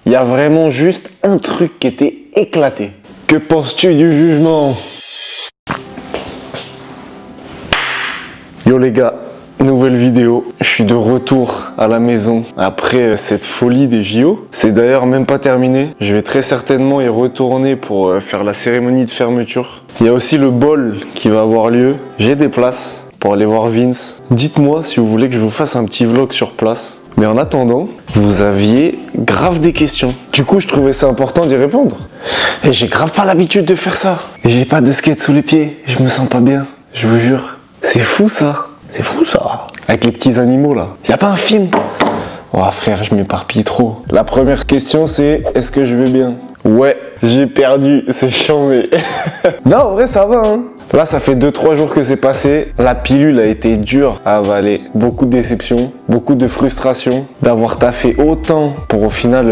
Il y a vraiment juste un truc qui était éclaté. Que penses-tu du jugement? Yo les gars, nouvelle vidéo. Je suis de retour à la maison après cette folie des JO. C'est d'ailleurs même pas terminé. Je vais très certainement y retourner pour faire la cérémonie de fermeture. Il y a aussi le bol qui va avoir lieu. J'ai des places pour aller voir Vince. Dites-moi si vous voulez que je vous fasse un petit vlog sur place. Mais en attendant, vous aviez grave des questions. Du coup, je trouvais ça important d'y répondre. Et j'ai grave pas l'habitude de faire ça. Et j'ai pas de skate sous les pieds. Je me sens pas bien. Je vous jure. C'est fou ça. C'est fou ça. Avec les petits animaux là. Y a pas un film? Oh frère, je m'éparpille trop. La première question c'est, est-ce que je vais bien? Ouais, j'ai perdu. C'est chambé. Non, en vrai, ça va hein. Là, ça fait 2-3 jours que c'est passé. La pilule a été dure à avaler. Beaucoup de déceptions, beaucoup de frustration d'avoir taffé autant pour au final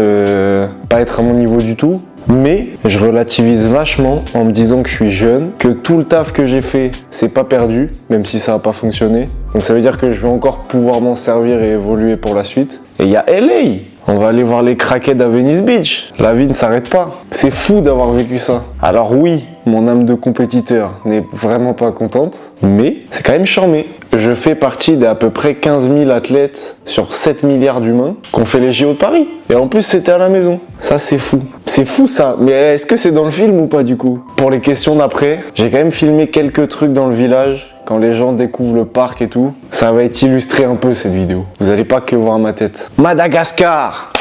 pas être à mon niveau du tout. Mais je relativise vachement en me disant que je suis jeune, que tout le taf que j'ai fait, c'est pas perdu, même si ça n'a pas fonctionné. Donc ça veut dire que je vais encore pouvoir m'en servir et évoluer pour la suite. Et il y a LA. On va aller voir les crackheads à Venice Beach. La vie ne s'arrête pas. C'est fou d'avoir vécu ça. Alors oui, mon âme de compétiteur n'est vraiment pas contente, mais c'est quand même charmé. Je fais partie d'à peu près 15 000 athlètes sur 7 milliards d'humains qui ont fait les JO de Paris. Et en plus, c'était à la maison. Ça, c'est fou. C'est fou ça. Mais est-ce que c'est dans le film ou pas du coup? Pour les questions d'après, j'ai quand même filmé quelques trucs dans le village. Quand les gens découvrent le parc et tout, ça va être illustré un peu cette vidéo. Vous allez pas que voir ma tête. Madagascar!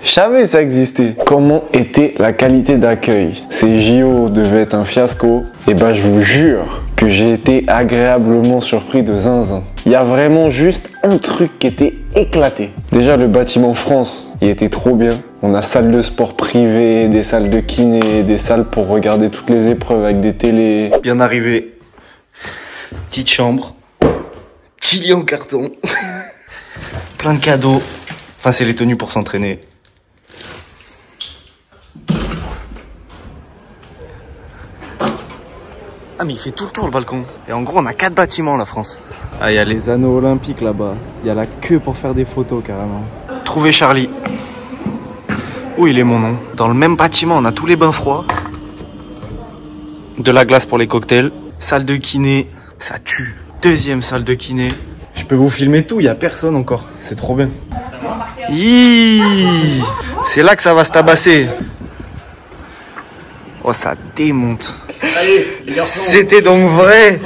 Je savais ça existait. Comment était la qualité d'accueil? Ces JO devaient être un fiasco. Et ben je vous jure que j'ai été agréablement surpris de zinzin. Il y a vraiment juste un truc qui était éclaté. Déjà le bâtiment France, il était trop bien. On a salle de sport privée, des salles de kiné, des salles pour regarder toutes les épreuves avec des télés. Bien arrivé. Petite chambre. Petit lit en carton. Plein de cadeaux. Enfin c'est les tenues pour s'entraîner. Ah mais il fait tout le tour le balcon. Et en gros on a 4 bâtiments la France. Ah il y a les anneaux olympiques là-bas. Il y a la queue pour faire des photos carrément. Trouver Charlie. Où il est mon nom? Dans le même bâtiment on a tous les bains froids. De la glace pour les cocktails. Salle de kiné. Ça tue. Deuxième salle de kiné. Je peux vous filmer tout, il y a personne encore. C'est trop bien. C'est là que ça va se tabasser. Oh ça démonte. C'était donc vrai.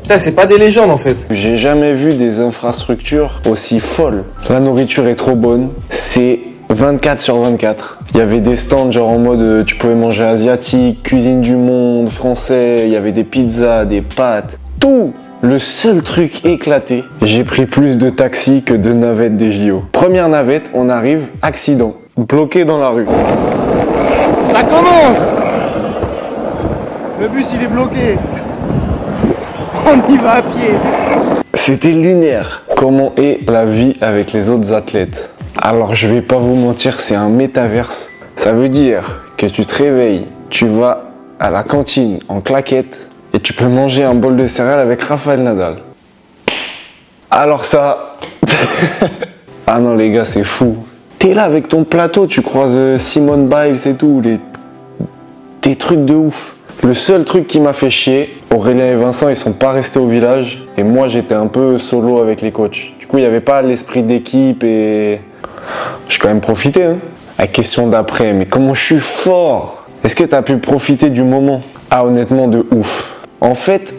Ça c'est pas des légendes en fait. J'ai jamais vu des infrastructures aussi folles. La nourriture est trop bonne. C'est 24 sur 24. Il y avait des stands genre en mode tu pouvais manger asiatique, cuisine du monde, français. Il y avait des pizzas, des pâtes, tout. Le seul truc éclaté, j'ai pris plus de taxis que de navettes des JO. Première navette, on arrive, accident, bloqué dans la rue. Ça commence. Le bus il est bloqué. On y va à pied. C'était lunaire. Comment est la vie avec les autres athlètes? Alors je vais pas vous mentir, c'est un métaverse. Ça veut dire que tu te réveilles, tu vas à la cantine en claquette et tu peux manger un bol de céréales avec Rafael Nadal. Alors ça... Ah non les gars, c'est fou. T'es là avec ton plateau, tu croises Simone Biles et tout, des trucs de ouf. Le seul truc qui m'a fait chier, Aurélien et Vincent, ils sont pas restés au village et moi j'étais un peu solo avec les coachs. Du coup, il n'y avait pas l'esprit d'équipe et j'ai quand même profité. Hein. La question d'après, mais comment je suis fort? Est-ce que tu as pu profiter du moment? Ah honnêtement, de ouf. En fait,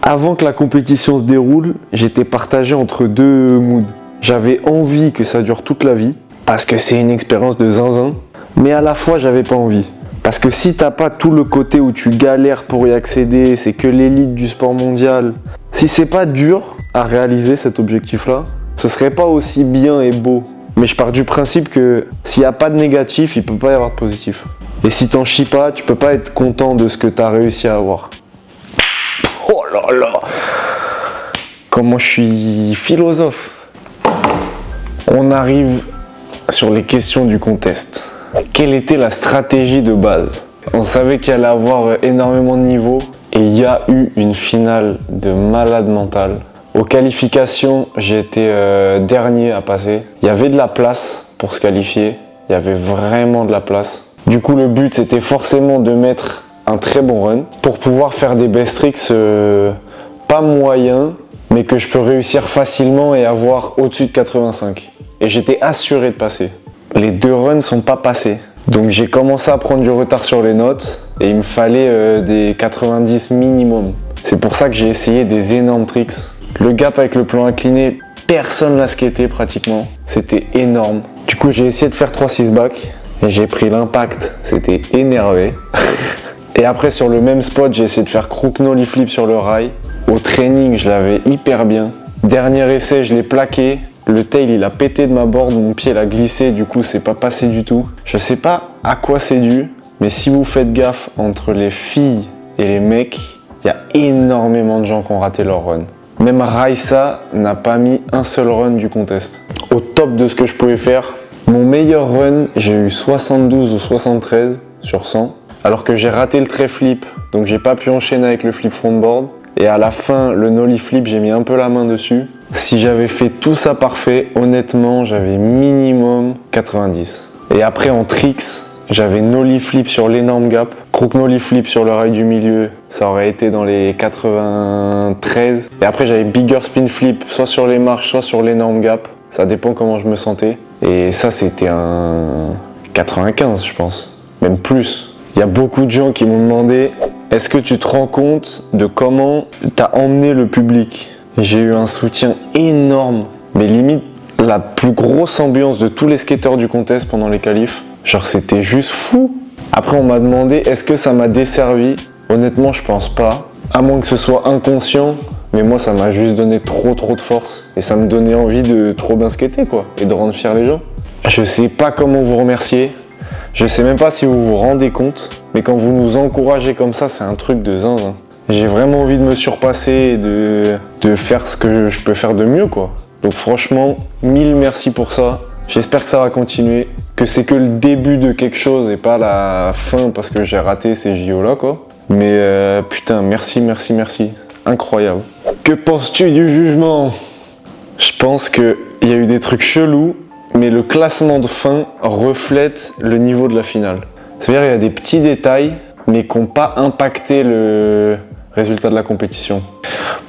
avant que la compétition se déroule, j'étais partagé entre deux moods. J'avais envie que ça dure toute la vie parce que c'est une expérience de zinzin, mais à la fois j'avais pas envie. Parce que si t'as pas tout le côté où tu galères pour y accéder, c'est que l'élite du sport mondial, si c'est pas dur à réaliser cet objectif-là, ce serait pas aussi bien et beau. Mais je pars du principe que s'il n'y a pas de négatif, il peut pas y avoir de positif. Et si t'en chies pas, tu peux pas être content de ce que t'as réussi à avoir. Oh là là! Comment je suis philosophe! On arrive sur les questions du contest. Quelle était la stratégie de base? On savait qu'il allait avoir énormément de niveaux et il y a eu une finale de malade mental. Aux qualifications, j'ai été dernier à passer. Il y avait de la place pour se qualifier. il y avait vraiment de la place. Du coup, le but, c'était forcément de mettre un très bon run pour pouvoir faire des best tricks pas moyens, mais que je peux réussir facilement et avoir au-dessus de 85. Et j'étais assuré de passer. Les 2 runs sont pas passés. Donc j'ai commencé à prendre du retard sur les notes et il me fallait des 90 minimum. C'est pour ça que j'ai essayé des énormes tricks. Le gap avec le plan incliné, personne l'a skaté pratiquement. C'était énorme. Du coup j'ai essayé de faire 3-6 back et j'ai pris l'impact. C'était énervé. Et après sur le même spot, j'ai essayé de faire crook nollie flip sur le rail. Au training, je l'avais hyper bien. Dernier essai, je l'ai plaqué. Le tail, il a pété de ma board, mon pied l'a glissé, du coup, c'est pas passé du tout. Je sais pas à quoi c'est dû, mais si vous faites gaffe entre les filles et les mecs, il y a énormément de gens qui ont raté leur run. Même Raissa n'a pas mis un seul run du contest. Au top de ce que je pouvais faire, mon meilleur run, j'ai eu 72 ou 73 sur 100, alors que j'ai raté le tray flip, donc j'ai pas pu enchaîner avec le flip frontboard. Et à la fin, le nollie flip, j'ai mis un peu la main dessus. Si j'avais fait tout ça parfait, honnêtement, j'avais minimum 90. Et après, en tricks, j'avais nollie flip sur l'énorme gap, crook nollie flip sur le rail du milieu, ça aurait été dans les 93. Et après, j'avais bigger spin flip, soit sur les marches, soit sur l'énorme gap. Ça dépend comment je me sentais. Et ça, c'était un 95, je pense. Même plus. Il y a beaucoup de gens qui m'ont demandé « Est-ce que tu te rends compte de comment tu as emmené le public ?» J'ai eu un soutien énorme, mais limite la plus grosse ambiance de tous les skateurs du contest pendant les qualifs. Genre c'était juste fou. Après on m'a demandé est-ce que ça m'a desservi. Honnêtement je pense pas. À moins que ce soit inconscient, mais moi ça m'a juste donné trop de force. Et ça me donnait envie de trop bien skater quoi, et de rendre fier les gens. Je sais pas comment vous remercier. Je sais même pas si vous vous rendez compte, mais quand vous nous encouragez comme ça, c'est un truc de zinzin. J'ai vraiment envie de me surpasser et de faire ce que je peux faire de mieux quoi. Donc franchement, 1000 merci pour ça. J'espère que ça va continuer, que c'est que le début de quelque chose et pas la fin parce que j'ai raté ces JO là quoi. Mais putain, merci. Incroyable. Que penses-tu du jugement? Je pense qu'il y a eu des trucs chelous, mais le classement de fin reflète le niveau de la finale. C'est-à-dire qu'il y a des petits détails, mais qui n'ont pas impacté le résultat de la compétition.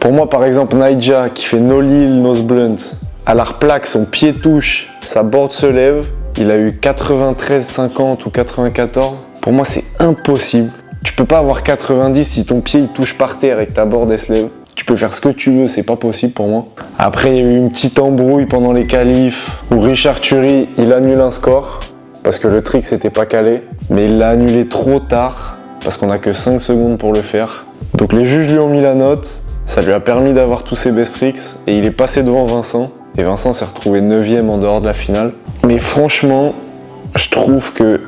Pour moi, par exemple, Naija qui fait nollie nose blunt, à la replaque, son pied touche, sa board se lève, il a eu 93,50 ou 94. Pour moi, c'est impossible. Tu peux pas avoir 90 si ton pied il touche par terre et que ta board elle se lève. Tu peux faire ce que tu veux, c'est pas possible pour moi. Après, il y a eu une petite embrouille pendant les qualifs où Richard Thury, il annule un score parce que le trick s'était pas calé, mais il l'a annulé trop tard parce qu'on a que 5 secondes pour le faire. Donc les juges lui ont mis la note, ça lui a permis d'avoir tous ses best tricks et il est passé devant Vincent. Et Vincent s'est retrouvé 9e en dehors de la finale. Mais franchement, je trouve que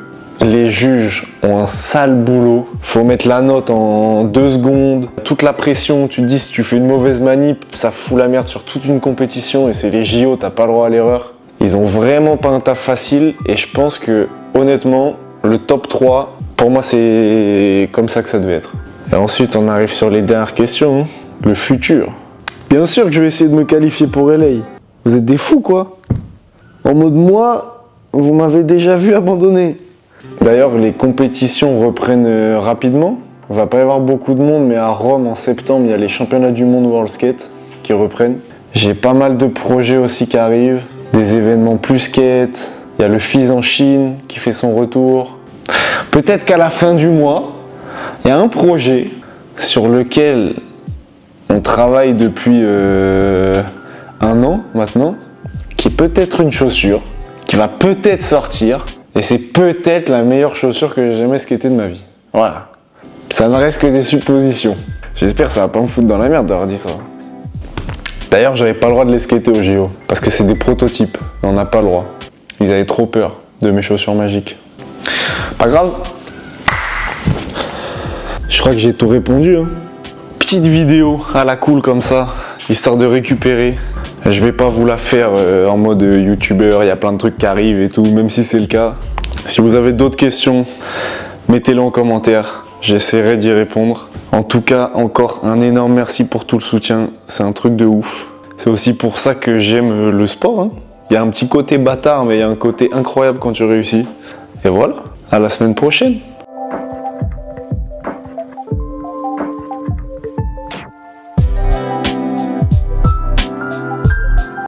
les juges ont un sale boulot. Faut mettre la note en 2 secondes. Toute la pression, tu te dis si tu fais une mauvaise manip, ça fout la merde sur toute une compétition et c'est les JO, t'as pas le droit à l'erreur. Ils ont vraiment pas un taf facile et je pense que honnêtement, le top 3, pour moi c'est comme ça que ça devait être. Et ensuite on arrive sur les dernières questions, hein. Le futur. Bien sûr que je vais essayer de me qualifier pour LA. Vous êtes des fous quoi. En mode moi, vous m'avez déjà vu abandonner. D'ailleurs les compétitions reprennent rapidement. Il va pas y avoir beaucoup de monde, mais à Rome en septembre il y a les championnats du monde World Skate qui reprennent. J'ai pas mal de projets aussi qui arrivent, des événements plus skate. Il y a le FIS en Chine qui fait son retour. Peut-être qu'à la fin du mois, il y a un projet sur lequel on travaille depuis 1 an maintenant, qui est peut-être une chaussure, qui va peut-être sortir, et c'est peut-être la meilleure chaussure que j'ai jamais skatée de ma vie. Voilà. Ça ne reste que des suppositions. J'espère que ça va pas me foutre dans la merde d'avoir dit ça. D'ailleurs, j'avais pas le droit de les skater au JO, parce que c'est des prototypes, et on n'a pas le droit. Ils avaient trop peur de mes chaussures magiques. Pas grave. Je crois que j'ai tout répondu, hein. Petite vidéo à la cool comme ça, histoire de récupérer. Je vais pas vous la faire en mode youtubeur, il y a plein de trucs qui arrivent et tout, même si c'est le cas. Si vous avez d'autres questions, mettez-les en commentaire, j'essaierai d'y répondre. En tout cas, encore un énorme merci pour tout le soutien, c'est un truc de ouf. C'est aussi pour ça que j'aime le sport, hein. Il y a un petit côté bâtard, mais il y a un côté incroyable quand tu réussis. Et voilà, à la semaine prochaine.